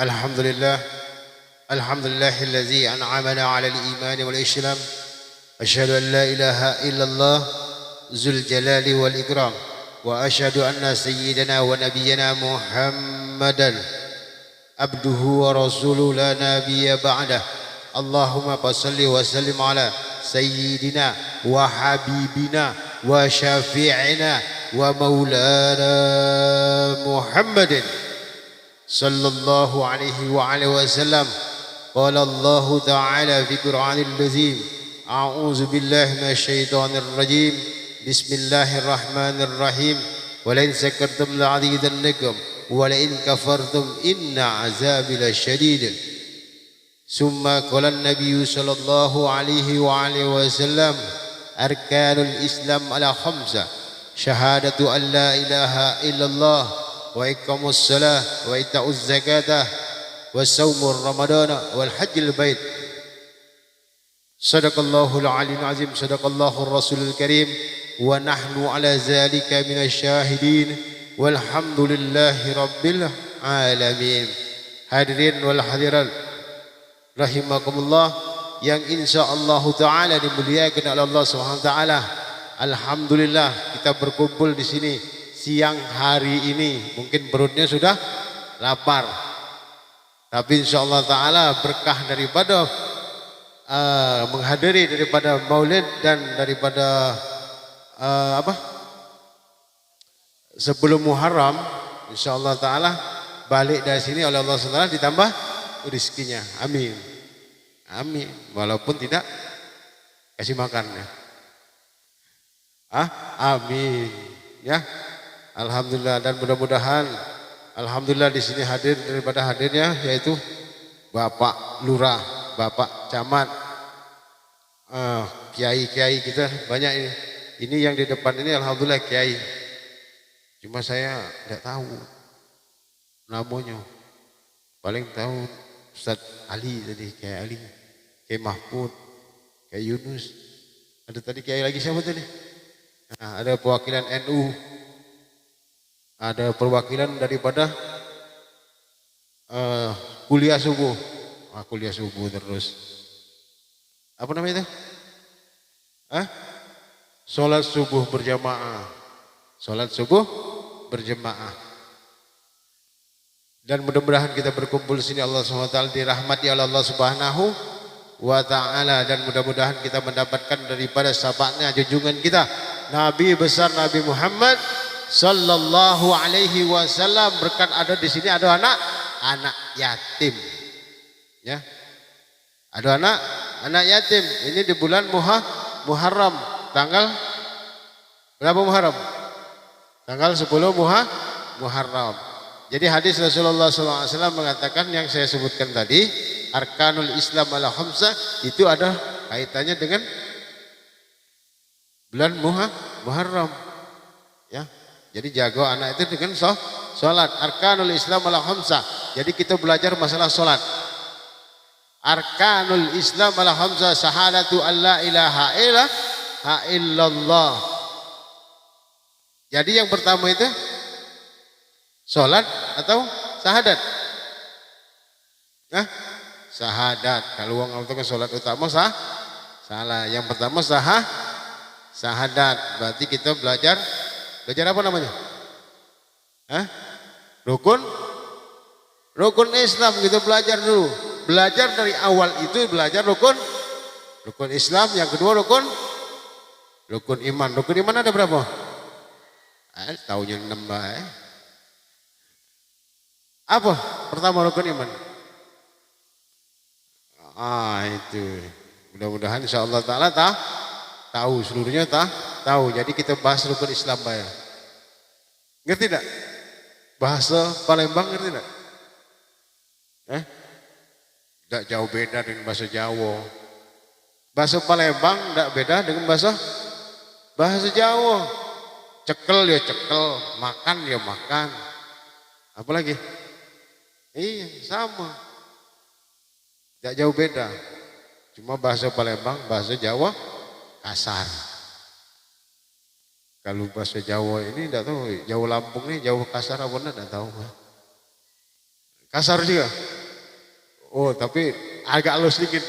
Alhamdulillah. Alhamdulillahilladzi an'amana 'alal imani wal islam. Asyhadu an la ilaha illallah zul jalali wal ikram. Wa asyhadu anna sayyidana wa nabiyyana Muhammadan abduhu wa rasuluhu la nabiyya ba'dah. Allahumma salli wa sallim ala sayyidina wa habibina wa syafi'ina wa maulana Muhammadin sallallahu alaihi wa alihi wasallam. Qala Allah ta'ala fi Qur'anil Azim, a'udzu billahi minasy syaithanir rajim. Bismillahirrahmanirrahim. Wa la in sakartum la'azidannakum wa la in kafartum inna 'azabi lasyadid. Summa qala an-nabiy sallallahu alaihi wa alihi wasallam, arkanul Islam ala khamsah, syahadatu an la ilaha illallah wa iqamus salah wa ita'uz zakatah wa shaumur ramadana wal hajjil bait. Sadaqallahul aliyyul azim, sadaqallahur rasulul karim, wa nahnu ala zalika minasyahidin walhamdulillahi rabbil alamin. Hadirin wal hadirat rahimakumullah yang insyaallah taala dimuliakan oleh Allah Subhanahu wa taala. Alhamdulillah kita berkumpul di sini siang hari ini. Mungkin perutnya sudah lapar, tapi insyaallah taala berkah daripada menghadiri daripada maulid dan daripada sebelum Muharram, insyaallah taala balik dari sini oleh Allah Subhanahu wa taala ditambah rezekinya. Amin. Amin. Walaupun tidak kasih makannya. Amin. Ya. Alhamdulillah, dan mudah-mudahan alhamdulillah di sini hadir daripada hadirnya yaitu Bapak Lurah, Bapak Camat, kiai-kiai kita banyak ini. Ini yang di depan ini alhamdulillah kiai. Cuma saya tidak tahu namanya. Paling tahu Ustaz Ali tadi, Kiai Ali, Kiai Mahfud, Kiai Yunus. Ada tadi kiai lagi siapa tadi? Nah, ada perwakilan NU. Ada perwakilan daripada kuliah subuh. Kuliah subuh terus. Apa namanya itu? Salat subuh berjamaah. Salat subuh berjamaah. Dan mudah-mudahan kita berkumpul di sini Allah Subhanahu wa taala dirahmati oleh Allah Subhanahu wa taala, dan mudah-mudahan kita mendapatkan daripada syafaatnya junjungan kita Nabi besar Nabi Muhammad sallallahu alaihi wasallam. Berkat ada di sini ada anak yatim. Ya. Ada anak yatim. Ini di bulan Muharram. Tanggal berapa Muharram? Tanggal 10 Muharram. Jadi hadis Rasulullah SAW mengatakan yang saya sebutkan tadi, arkanul Islam ala khamsah, itu ada kaitannya dengan bulan Muharram. Ya. Jadi jago anak itu dengan sholat. Arkanul Islam ala khamsah. Jadi kita belajar masalah sholat. Arkanul Islam ala khamsah, syahadatu an la ilaha illallah. Jadi yang pertama itu sholat atau syahadat? Syahadat. Kalau orang itu sholat utama salah. Yang pertama syahadat. Berarti kita belajar apa namanya? Rukun Islam kita belajar dulu. Belajar dari awal itu belajar rukun Islam. Yang kedua rukun iman. Rukun iman ada berapa? Tahunya 6 lah. Apa pertama rukun iman? Itu. Mudah-mudahan insyaallah taala tahu seluruhnya tahu. Jadi kita bahas rukun Islam ya. Ngerti tidak? Bahasa Palembang ngerti tidak? Tidak jauh beda dengan bahasa Jawa. Bahasa Palembang tidak beda dengan bahasa Jawa. Cekel ya cekel, makan ya makan. Apa lagi? Iya, sama. Tidak jauh beda. Cuma bahasa Palembang, bahasa Jawa kasar. Kalau bahasa Jawa ini tidak tahu, Jawa Lampung ini Jawa kasar apa tidak tahu. Kasar juga. Oh, tapi agak halus sedikit.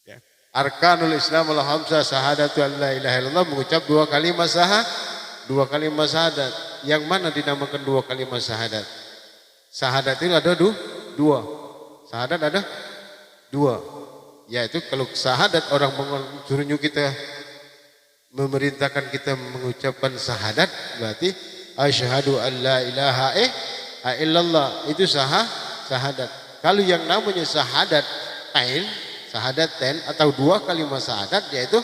Ya. Arkanul Islam al-khamsah syahadatu an la ilaha illallah, mengucap dua kalimat syahadat. Yang mana dinamakan dua kalimat syahadat? Syahadat itu ada dua. Syahadat ada dua. Yaitu kalau syahadat orang suruh kita memerintahkan kita mengucapkan syahadat, berarti asyhadu an la ilaha illallah, itu syahadat. Kalau yang namanya syahadatain atau dua kalimat syahadat, yaitu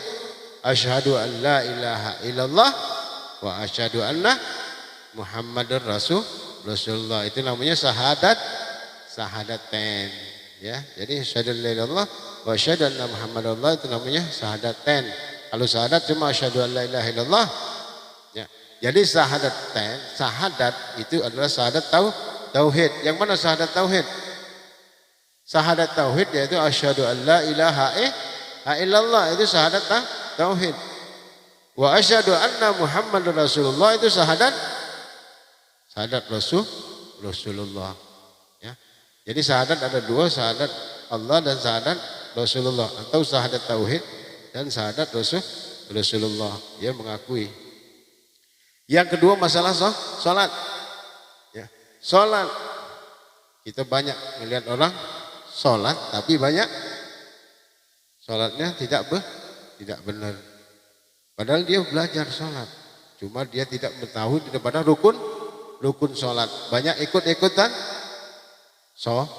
asyhadu an la ilaha illallah wa asyhadu anna Muhammadar Rasulullah, itu namanya syahadatain. Ya, jadi asyhadu an la ilaha illallah wa asyhadu anna Muhammadar Rasulullah, itu namanya syahadatain. Kalau syahadat cuma asyhadu an la ilaha illallah. Ya. Jadi syahadat itu adalah syahadat tauhid. Yang mana syahadat tauhid? Syahadat tauhid yaitu asyhadu an la ilaha illallah, itu syahadat tauhid. Wa asyhadu anna Muhammadar Rasulullah, itu syahadat Rasulullah. Ya. Jadi syahadat ada dua, syahadat Allah dan syahadat Rasulullah, atau syahadat tauhid dan syahadat Rasulullah. Dia mengakui. Yang kedua masalah sholat. Ya, sholat. Kita banyak melihat orang sholat, tapi banyak sholatnya tidak benar. Padahal dia belajar sholat, cuma dia tidak mengetahui daripada rukun sholat. Banyak ikut-ikutan sholat.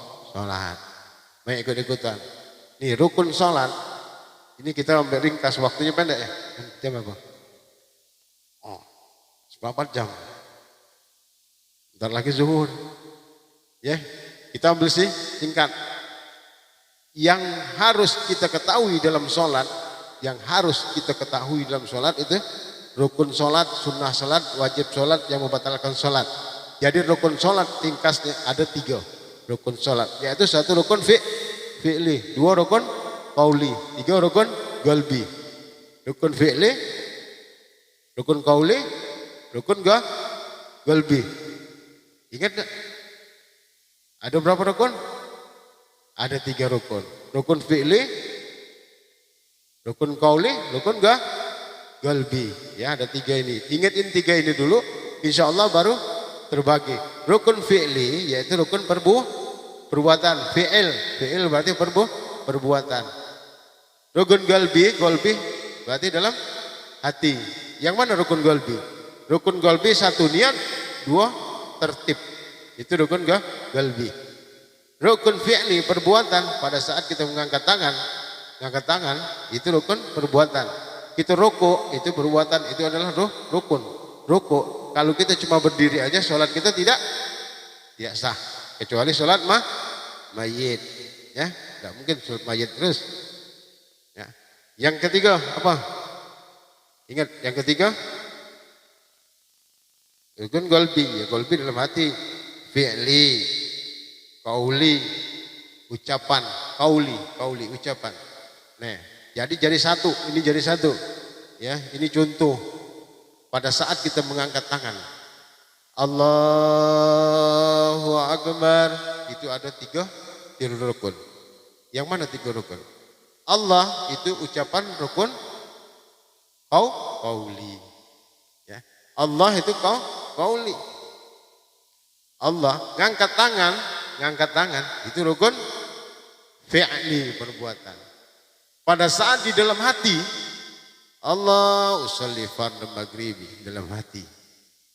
Banyak ikut-ikutan. Nih rukun sholat. Ini kita ambil ringkas, waktunya pendek ya. Jam apa? 4 jam. Bentar lagi zuhur. Ya, kita ambil singkat. Yang harus kita ketahui dalam sholat, itu rukun sholat, sunnah sholat, wajib sholat, yang membatalkan sholat. Jadi rukun sholat ringkasnya ada 3 rukun sholat, yaitu 1 rukun fi'li, 2 rukun qauli, 3 rukun qalbi. Rukun fi'li, rukun qauli, rukun qalbi. Ingat gak? Ada berapa rukun? Ada 3 rukun. Rukun fi'li, rukun qauli, rukun qalbi. Ya, ada 3 ini. Ingatin 3 ini dulu, insya Allah baru terbagi. Rukun fi'li yaitu rukun perbuatan. Fi'il berarti perbuatan. Rukun qalbi berarti dalam hati. Yang mana rukun qalbi? Rukun qalbi 1 niat, 2 tertib. Itu rukun qalbi. Rukun fi'li perbuatan, pada saat kita mengangkat tangan itu rukun perbuatan. Kita rukuk itu perbuatan, itu adalah rukun. Rukuk. Kalau kita cuma berdiri aja, sholat kita tidak sah. Kecuali sholat mayit. Ya, tidak mungkin sholat mayit terus. Ya. Yang ketiga apa? Ingat, yang ketiga rukun qalbi. Ya, qalbi dalam hati. Fi'li, qauli, ucapan. Qauli, ucapan. Nah, jadi satu. Ini jadi satu. Ya, ini contoh. Pada saat kita mengangkat tangan, Allahu Akbar, itu ada 3 rukun. Yang mana 3 rukun? Allah itu ucapan rukun qauli. Ya. Allah itu qauli. Allah ngangkat tangan itu rukun fi'li, perbuatan. Pada saat di dalam hati, Allah usolli fardhu maghribi, dalam hati.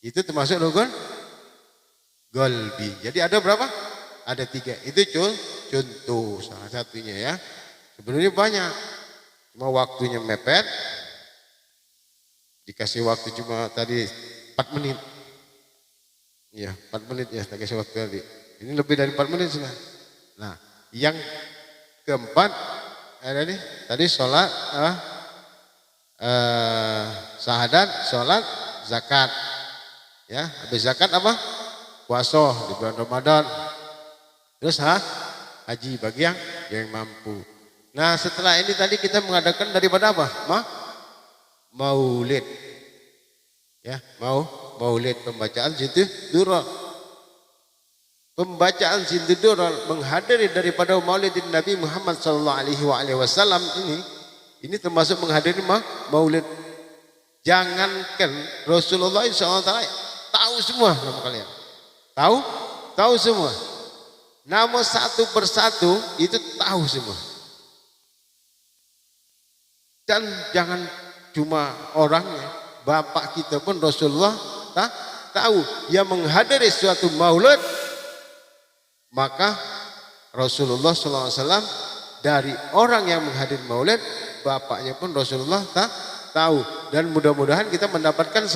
Itu termasuk rukun qalbi. Jadi ada berapa? Ada 3. Itu contoh salah satunya ya. Sebenarnya banyak. Cuma waktunya mepet. Dikasih waktu cuma tadi 4 menit. Iya, 4 menit ya, dikasih waktu tadi. Ini lebih dari 4 menit sudah. Nah, yang keempat ada nih. Tadi sholat syahadat, sholat, zakat. Ya, habis zakat apa? Puasa di bulan Ramadan. Terus haji bagi yang mampu. Nah, setelah ini tadi kita mengadakan daripada apa? Maulid. Ya, maulid, pembacaan situ durah. pembacaan sintidur menghadiri daripada maulidin Nabi Muhammad sallallahu alaihi wasallam ini termasuk menghadiri maulid. Jangankan Rasulullah SAW tahu semua nama kalian. Tahu semua. Nama satu persatu itu tahu semua. Dan jangan cuma orangnya, bapak kita pun Rasulullah tahu. Yang menghadiri suatu maulid, maka Rasulullah SAW dari orang yang menghadiri maulid, bapaknya pun Rasulullah tahu. Dan mudah-mudahan kita mendapatkan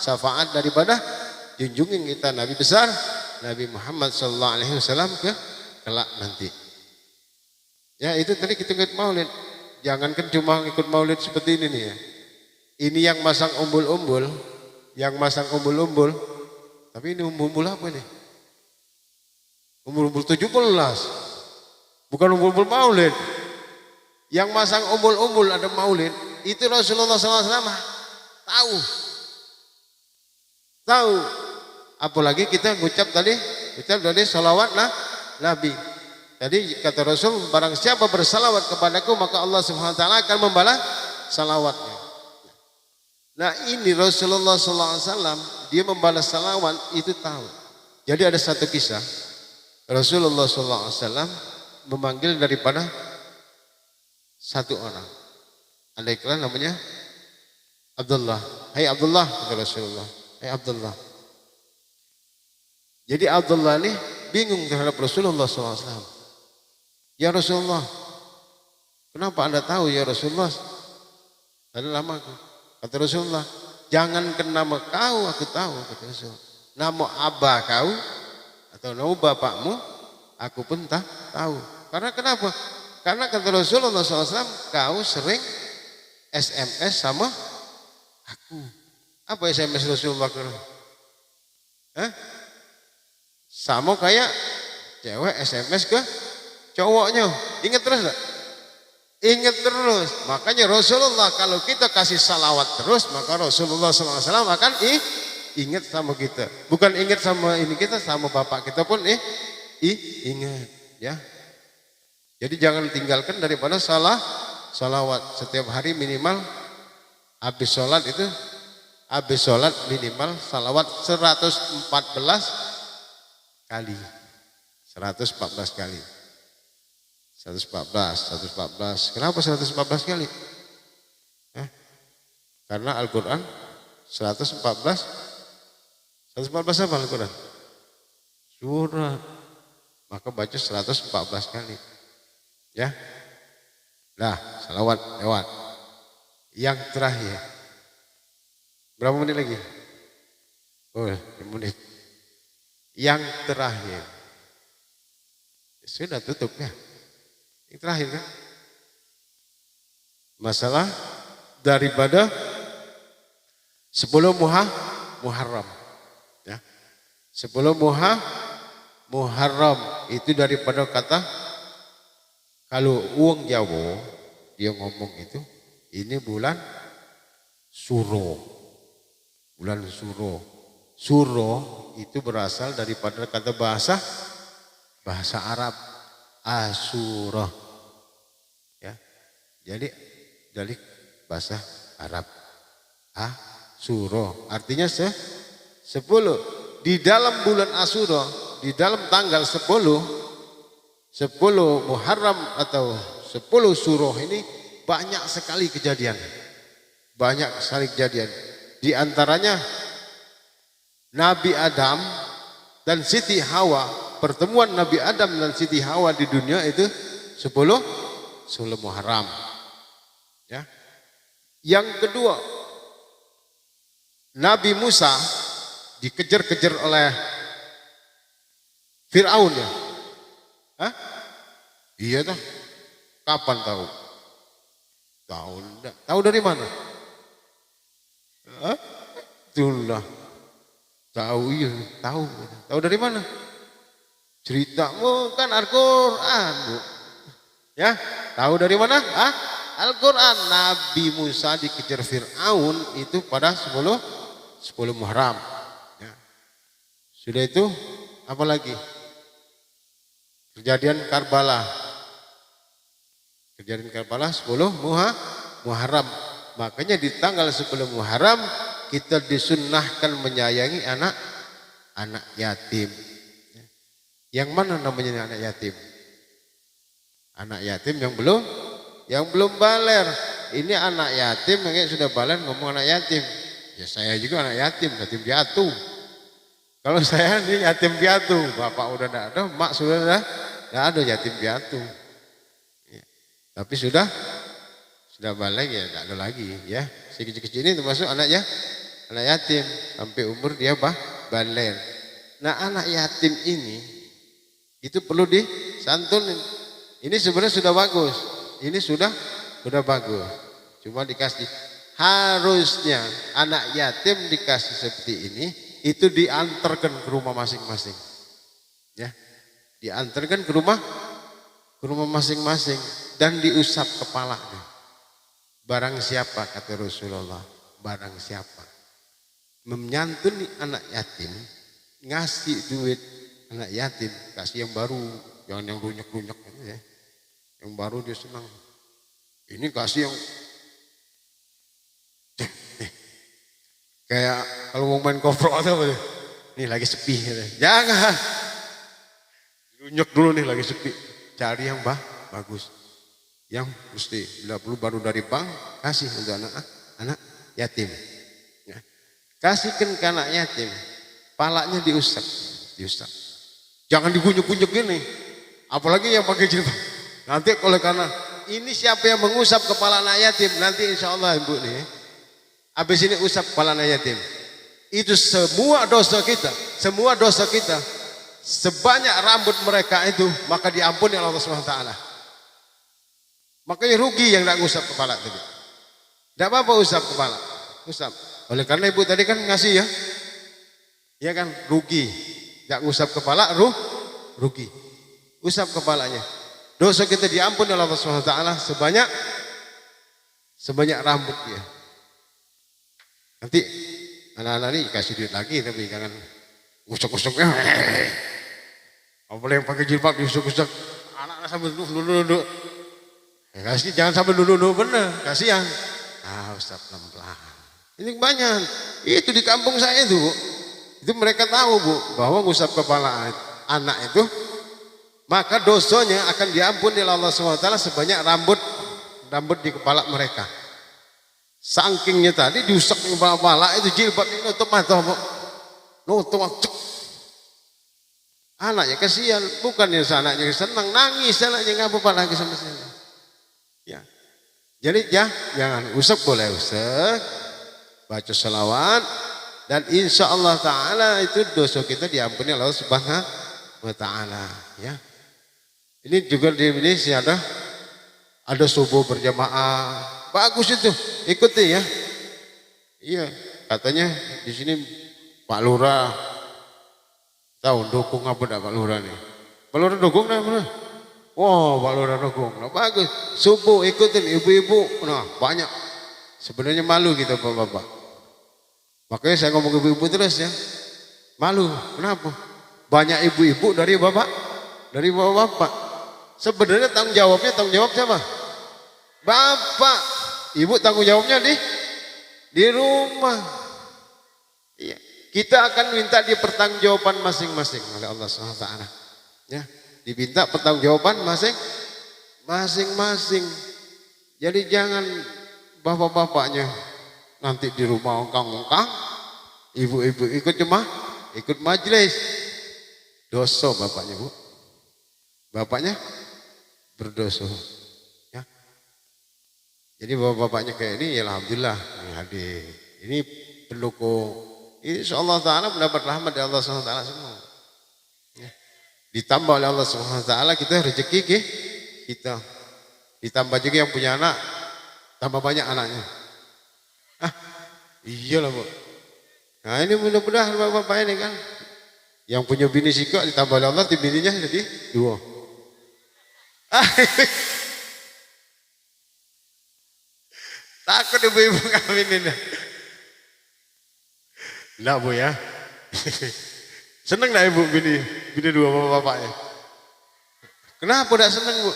syafaat daripada junjungan kita Nabi besar Nabi Muhammad SAW kelak nanti. Ya itu tadi kita ikut maulid. Jangankan cuma ikut maulid seperti ini nih ya. Ini yang masang umbul-umbul, tapi ini umbul-umbul apa nih? Umbul-umbul 17, bukan umbul-umbul maulid. Yang masang umbul-umbul ada maulid, itu Rasulullah SAW tahu. Apalagi kita ngucap tadi salawat Nabi. Jadi kata Rasul, barang siapa bersalawat kepadaku maka Allah Subhanahu wa taala akan membalas salawatnya. Nah ini Rasulullah SAW dia membalas salawat itu tahu. Jadi ada satu kisah Rasulullah SAW memanggil daripada satu orang. Ada iklan namanya Abdullah. Hai Abdullah kata Rasulullah. Hai Abdullah. Jadi Abdullah ini bingung terhadap Rasulullah SAW. Ya Rasulullah, kenapa Anda tahu ya Rasulullah? Ada namaku. Kata Rasulullah, jangan kena nama kau aku tahu. Kata Rasulullah. Nama abah kau atau nama bapakmu aku pun tahu. Karena kenapa? Karena kata Rasulullah SAW, kau sering SMS sama aku. Apa SMS Rasulullah? Sama kayak cewek SMS ke cowoknya. Ingat terus gak? Ingat terus. Makanya Rasulullah kalau kita kasih salawat terus, maka Rasulullah SAW akan ingat sama kita. Bukan ingat sama ini kita, sama bapak kita pun ingat. Ya. Jadi jangan tinggalkan daripada salawat. Setiap hari minimal habis sholat minimal salawat 114 kali. 114 kali. 114. Kenapa 114 kali? Karena Al-Quran 114 apa Al-Quran? Surah. Maka baca 114 kali. Ya. Nah, salawat lewat. Yang terakhir. Berapa menit lagi? Oh, 5 menit. Yang terakhir. Sudah tutup ya. Yang terakhir kan? Masalah daripada 10 Muharram. Ya. 10 Muharram itu daripada kata kalau uang Jawa dia ngomong itu ini bulan Suro. Bulan Suro. Suro itu berasal daripada kata bahasa Arab Asyura. Ya. Jadi dari bahasa Arab Asyura artinya 10. Di dalam bulan Asyura, di dalam tanggal 10 Muharram atau 10 Syuro ini banyak sekali kejadian. Banyak sekali kejadian. Di antaranya Nabi Adam dan Siti Hawa, pertemuan Nabi Adam dan Siti Hawa di dunia itu 10 Muharram. Ya. Yang kedua, Nabi Musa dikejar-kejar oleh Fir'aun ya. Iya toh. Kapan tahu? Tahu dari mana? Itulah. Tahu iya, tahu dari mana? Ceritamu kan Al-Quran, Bu. Ya, tahu dari mana? Al-Quran. Nabi Musa dikejar Fir'aun itu pada 10 Muharram. Ya. Sudah itu, apa lagi? Kejadian Karbala. Kejadian Karbala 10 Muharram. Makanya di tanggal 10 Muharram kita disunnahkan menyayangi anak yatim. Yang mana namanya anak yatim? Anak yatim yang belum baler. Ini anak yatim yang sudah baler ngomong anak yatim. Ya saya juga anak yatim piatu. Kalau saya ini yatim piatu, bapak udah tidak ada, mak sudah tidak ada yatim piatu. Ya. Tapi sudah balik ya tidak ada lagi ya. Si kecil-kecil ini termasuk anak yatim sampai umur dia baler. Nah anak yatim ini itu perlu disantunin. Ini sebenarnya sudah bagus. Ini sudah bagus. Cuma dikasih harusnya anak yatim dikasih seperti ini itu diantarkan ke rumah masing-masing. Ya. Diantarkan ke rumah masing-masing dan diusap kepalanya. Barang siapa kata Rasulullah, barang siapa menyantuni anak yatim, ngasih duit anak yatim, kasih yang baru, jangan yang runyak-runyak ya. Yang baru dia senang. Ini kasih yang kayak kalau mau main kopro atau apa tuh. Nih lagi sepi gitu. Jangan. Runyak dulu nih lagi sepi. Cari yang bagus. Yang mesti bila perlu baru dari bank kasih untuk anak yatim. Ya. Kasihkan ke anak yatim. Palanya diusap. Jangan digunyuk-gunyuk gini. Apalagi yang pakai jilbab. Nanti kalau karena ini siapa yang mengusap kepala anak yatim, nanti insya Allah ibu nih, habis ini usap kepala anak yatim. Itu semua dosa kita, sebanyak rambut mereka itu, maka diampuni oleh Allah SWT. Makanya rugi yang tidak usap kepala tadi. Tidak apa-apa usap kepala, usap. Oleh karena ibu tadi kan ngasih ya kan rugi, tidak usap kepala rugi, usap kepalanya. Dosa kita diampuni oleh Allah SWT sebanyak rambut dia. Nanti anak-anak ini kasih duit lagi tapi jangan usuk-usuknya. Apalagi yang pakai jilbab diusuk-usuk. Anak-anak sambil duduk. Ya, jangan sambil duduk bener, kasihan. Usap pelan-pelan. Ini banyak. Itu di kampung saya itu, Bu. Itu mereka tahu, Bu, bahwa ngusap kepala anak itu maka dosanya akan diampuni oleh Allah SWT sebanyak rambut di kepala mereka. Sangkingnya tadi diusap di kepala itu jilbab ini nutup mata, nutup. Anaknya kasihan, bukannya anaknya senang, nangis anaknya nggak apa-apa lagi sama saya. Ya, jadi jangan usap, boleh usap, baca salawat dan insya Allah Taala itu dosa kita diampuni oleh Allah Subhanahu wa Taala. Ya. Ini juga di Indonesia ada subuh berjamaah, bagus itu, ikuti ya. Iya, katanya di sini Pak Lurah tahu dukung apa enggak Pak Lurah nih? Pak Lurah dukung enggak? Oh, Pak Lurah dukung, nah, bagus. Subuh ikutin ibu-ibu, nah banyak. Sebenarnya malu gitu bapak-bapak. Makanya saya ngomong ibu-ibu terus ya, malu. Kenapa? Banyak ibu-ibu dari bapak-bapak. Sebenarnya tanggung jawab siapa? Bapak. Ibu tanggung jawabnya di rumah. Iya. Kita akan minta pertanggungjawaban masing-masing oleh Allah SWT. Ya, diminta pertanggungjawaban masing-masing. Jadi jangan bapak-bapaknya nanti di rumah ongkang-ongkang, ibu-ibu ikut majelis. Dosa bapaknya, Bu. Bapaknya berdosa. Ya. Jadi bapak-bapaknya kayak ini, ya alhamdulillah ini hadir. Ini pendukung. Insyaallah Taala mendapat rahmat dari Allah SWT semua. Ya. Ditambah oleh Allah SWT kita rezeki kita. Ditambah juga yang punya anak, tambah banyak anaknya. Iyalah, Bu. Nah ini mudah-mudahan bapak-bapak ini kan, yang punya bini sikap ditambah oleh Allah, bininya jadi 2. Takut ibu-ibu kawinin. Enggak, Bu ya. Seneng enggak ibu bini 2 bapak-bapaknya? Kenapa tidak senang Bu?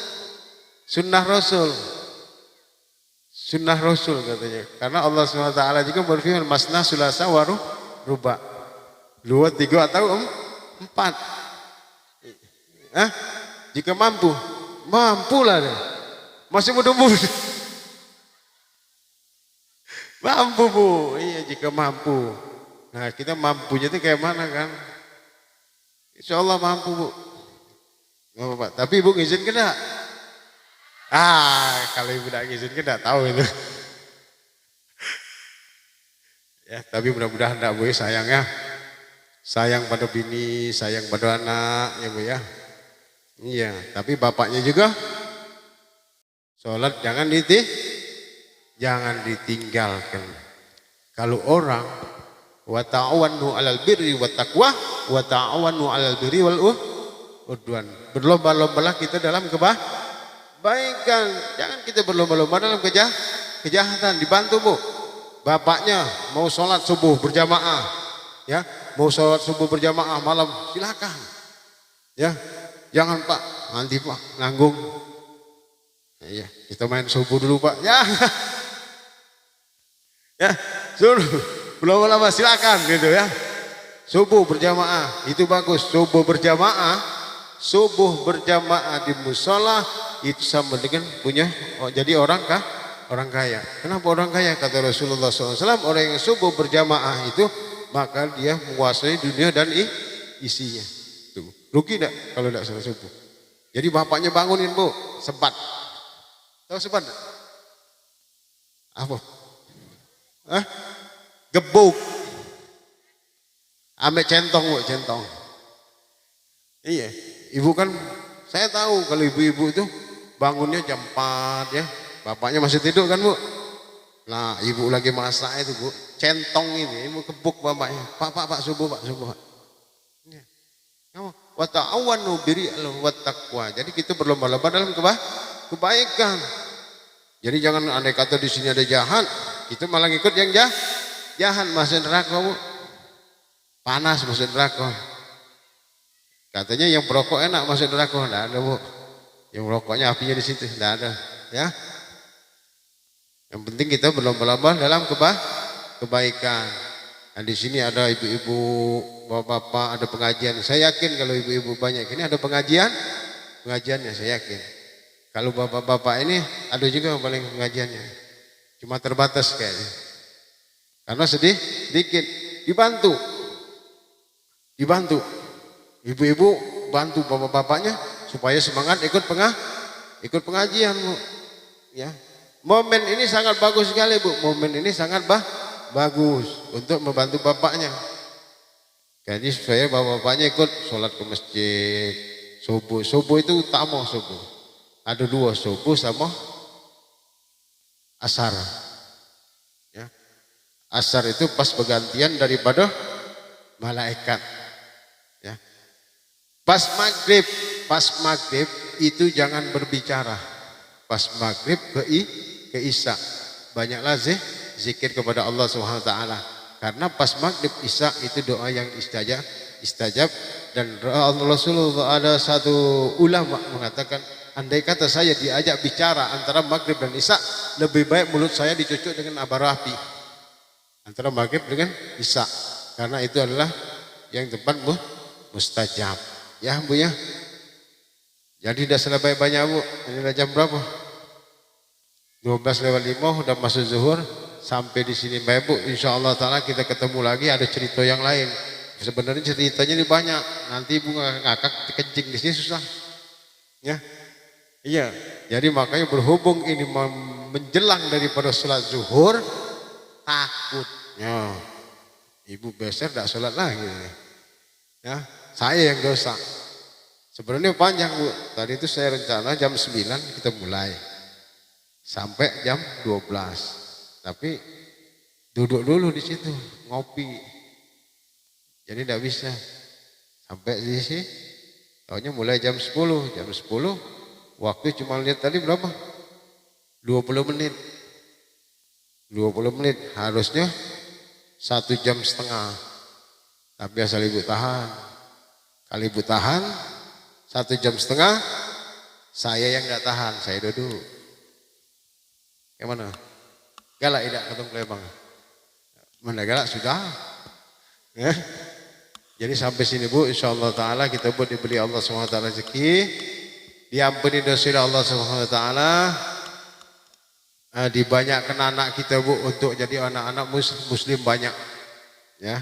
Sunnah Rasul. Sunnah Rasul katanya. Karena Allah SWT juga berfirman masna sulasa waruh ruba. 2, 3 atau 4. Jika mampu. Mampulah deh. Masih muda-muda. Mampu Bu. Iya jika mampu. Nah kita mampunya itu kayak mana kan? Insya Allah mampu Bu. Nggak apa-apa. Tapi Ibu ngizin ke enggak? Kalau Ibu tidak ngizin ke enggak tahu itu. Ya, tapi mudah-mudahan enggak Bu ya, sayang ya. Sayang pada bini, sayang pada anak ya Bu ya. Iya, tapi bapaknya juga sholat jangan ditinggalkan. Kalau orang wa ta'awanu 'alal birri wat taqwa wa ta'awanu 'alal birri wal udwan. Berlomba-lombalah kita dalam kebaikan. Jangan kita berlomba-lomba dalam kejahatan. Dibantu Bu. Bapaknya mau sholat subuh berjamaah, ya, mau sholat subuh berjamaah malam silakan, ya. Jangan Pak, nanti Pak nanggung. Iya, kita main subuh dulu Pak. Ya, ya, suruh belum lama silakan gitu ya. Subuh berjamaah itu bagus. Subuh berjamaah di musola itu sama dengan punya. Jadi orang kaya. Kenapa orang kaya? Kata Rasulullah SAW, orang yang subuh berjamaah itu maka dia menguasai dunia dan isinya. Tuh, rugi enggak kalau tidak sholat subuh? Jadi bapaknya bangunin Bu, sebat. Tahu sebat? Apa? Gebuk. Ambek centong Bu, centong. Iya, ibu kan saya tahu kalau ibu-ibu itu bangunnya jam 4 ya. Bapaknya masih tidur kan Bu? Nah ibu lagi masak itu Bu, centong ini, ibu gebuk bapaknya. Pak subuh Pak. Ya. Wa ta'awanu birri wat taqwa. Jadi kita berlomba-lomba dalam kebaikan. Jadi jangan andai kata di sini ada jahat, kita malah ngikut yang jahat masuk neraka Bu. Panas masuk neraka. Katanya yang perokok enak masuk neraka, enggak ada Bu. Yang rokoknya apinya di situ, enggak ada, ya. Yang penting kita berlomba-lomba dalam kebaikan. Nah, di sini ada ibu-ibu, bapak-bapak, ada pengajian. Saya yakin kalau ibu-ibu banyak ini ada pengajiannya, saya yakin. Kalau bapak-bapak ini ada juga yang paling pengajiannya. Cuma terbatas kayaknya. Karena sedikit dibantu. Ibu-ibu bantu bapak-bapaknya supaya semangat ikut pengajian Bu. Ya. Momen ini sangat bagus sekali Bu. Momen ini sangat bagus untuk membantu bapaknya. Jadi supaya bapak-bapaknya ikut sholat ke masjid subuh. Subuh itu utama subuh. Ada 2 subuh sama asar. Ya. Asar itu pas pergantian daripada malaikat. Ya. Pas maghrib itu jangan berbicara. Pas maghrib ke isya banyaklah zikir kepada Allah Subhanahu wa taala. Karena pas maghrib isya itu doa yang istajab dan Rasulullah ada satu ulama mengatakan andai kata saya diajak bicara antara maghrib dan isya lebih baik mulut saya dicucuk dengan bara api antara maghrib dengan isya karena itu adalah yang tepat mustajab ya Bu ya. Jadi tidak salah banyak Bu. Ini jam berapa? 12:05 udah masuk zuhur. Sampai di sini Mbak Bu. Insyaallah taala kita ketemu lagi ada cerita yang lain. Sebenarnya ceritanya ini banyak. Nanti Ibu ngakak kencing di sini susah. Ya. Iya. Jadi makanya berhubung ini menjelang daripada sholat zuhur takutnya Ibu beser tidak sholat lagi. Ya, saya yang dosa. Sebenarnya panjang Bu. Tadi itu saya rencana jam 9 kita mulai. Sampai jam 12. Tapi duduk dulu di situ, ngopi. Jadi tidak bisa. Sampai di sini, tahunya mulai jam 10. Jam 10, waktu cuma lihat tadi berapa? 20 menit. 20 menit, harusnya 1,5 jam. Tapi asal Ibu tahan. Kalau Ibu tahan, 1,5 jam, Saya yang tidak tahan, saya duduk. Gimana? Galak tidak ketemu Lembang? Mana galak sudah? Ya. Jadi sampai sini Bu, insyaallah taala kita buat diberi Allah SWT rezeki, diampuni dosa Allah SWT, dibanyakkan anak kita Bu untuk jadi anak-anak muslim banyak. Ya.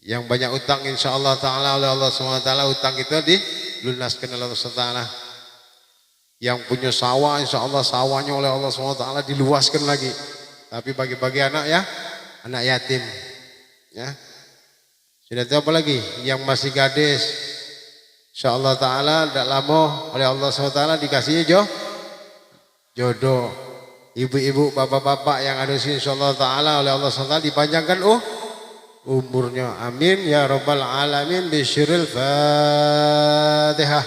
Yang banyak utang insyaallah taala oleh Allah SWT, utang itu dilunaskan oleh Allah SWT. Yang punya sawah insyaallah sawahnya oleh Allah SWT diluaskan lagi. Tapi bagi-bagi anak ya, anak yatim. Ya. Sudah tahu apa lagi? Yang masih gadis, insyaallah taala tidak lama oleh Allah SWT dikasihnya jodoh. Ibu-ibu, bapak-bapak yang ada di sini insyaallah taala oleh Allah SWT dipanjangkan umurnya. Amin ya rabbal alamin. Bisyiril Fatihah.